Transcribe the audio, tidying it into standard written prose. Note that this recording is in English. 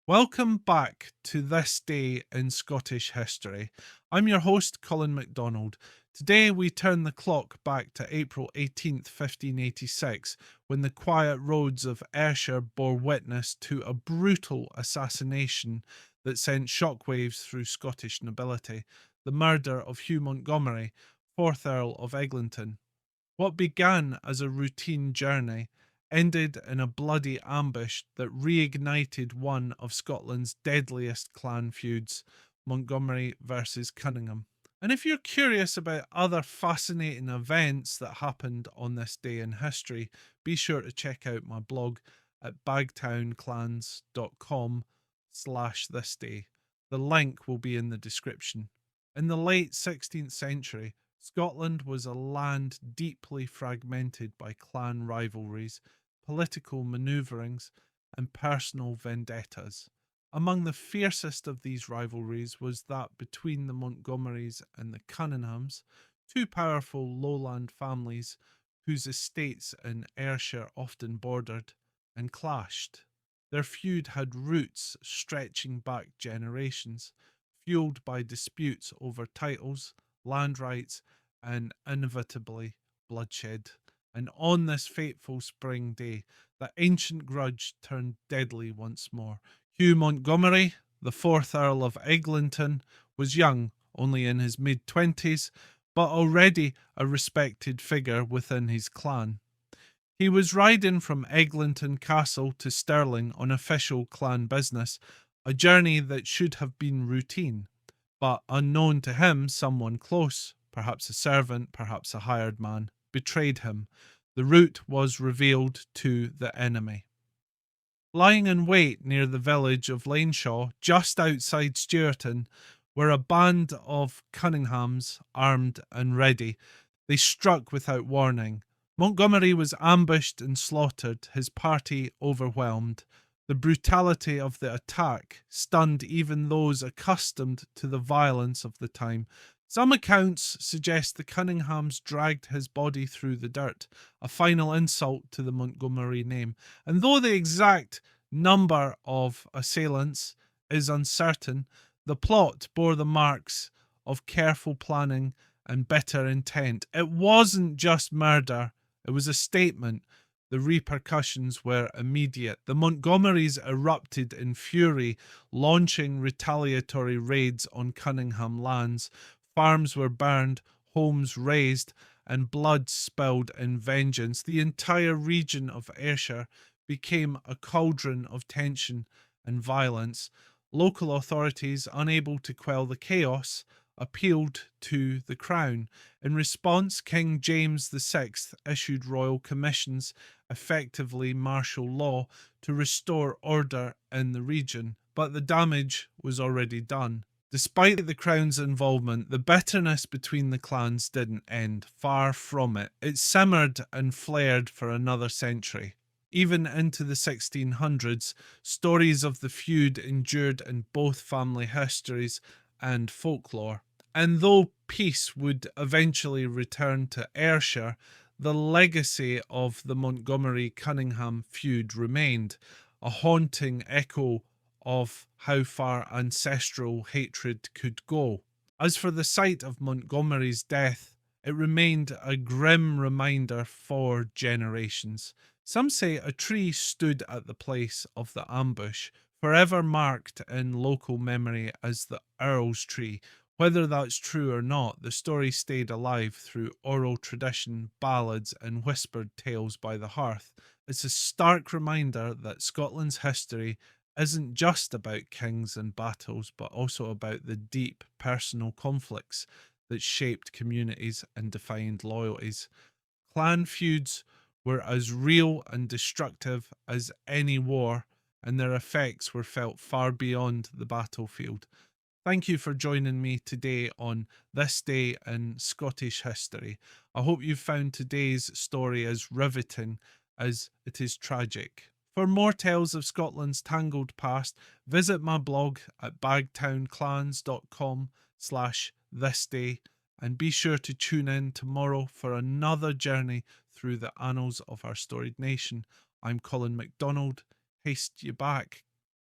Welcome back to This Day in Scottish History. I'm your host, Colin MacDonald. Today we turn the clock back to April 18th, 1586, when the quiet roads of Ayrshire bore witness to a brutal assassination that sent shockwaves through Scottish nobility, the murder of Hugh Montgomerie, 4th Earl of Eglinton. What began as a routine journey ended in a bloody ambush that reignited one of Scotland's deadliest clan feuds, Montgomerie versus Cunningham. And if you're curious about other fascinating events that happened on this day in history, be sure to check out my blog at bagtownclans.com/thisday. The link will be in the description. In the late 16th century, Scotland was a land deeply fragmented by clan rivalries, political manoeuvrings, and personal vendettas. Among the fiercest of these rivalries was that between the Montgomeries and the Cunninghams, two powerful lowland families whose estates in Ayrshire often bordered and clashed. Their feud had roots stretching back generations, fueled by disputes over titles, land rights, and inevitably bloodshed. And on this fateful spring day, the ancient grudge turned deadly once more. Hugh Montgomerie, the 4th Earl of Eglinton, was young, only in his mid-20s, but already a respected figure within his clan. He was riding from Eglinton Castle to Stirling on official clan business, a journey that should have been routine. But unknown to him, someone close, perhaps a servant, perhaps a hired man, betrayed him. The route was revealed to the enemy. Lying in wait near the village of Laneshaw, just outside Stewarton, were a band of Cunninghams, armed and ready. They struck without warning. Montgomerie was ambushed and slaughtered, his party overwhelmed. The brutality of the attack stunned even those accustomed to the violence of the time. Some accounts suggest the Cunninghams dragged his body through the dirt, a final insult to the Montgomerie name. And though the exact number of assailants is uncertain, the plot bore the marks of careful planning and bitter intent. It wasn't just murder, it was a statement. The repercussions were immediate. The Montgomerys erupted in fury, launching retaliatory raids on Cunningham lands. Farms were burned, homes razed, and blood spilled in vengeance. The entire region of Ayrshire became a cauldron of tension and violence. Local authorities, unable to quell the chaos, appealed to the Crown. In response, King James VI issued royal commissions, effectively martial law, to restore order in the region. But the damage was already done. Despite the Crown's involvement, the bitterness between the clans didn't end. Far from it. It simmered and flared for another century. Even into the 1600s, stories of the feud endured in both family histories and folklore. And though peace would eventually return to Ayrshire, the legacy of the Montgomerie-Cunningham feud remained, a haunting echo of how far ancestral hatred could go. As for the site of Montgomerie's death, it remained a grim reminder for generations. Some say a tree stood at the place of the ambush, forever marked in local memory as the Earl's Tree. Whether that's true or not, the story stayed alive through oral tradition, ballads, and whispered tales by the hearth. It's a stark reminder that Scotland's history isn't just about kings and battles, but also about the deep personal conflicts that shaped communities and defined loyalties. Clan feuds were as real and destructive as any war, and their effects were felt far beyond the battlefield. Thank you for joining me today on This Day in Scottish History. I hope you found today's story as riveting as it is tragic. For more tales of Scotland's tangled past, visit my blog at bagtownclans.com/thisday, and be sure to tune in tomorrow for another journey through the annals of our storied nation. I'm Colin MacDonald. Haste you back.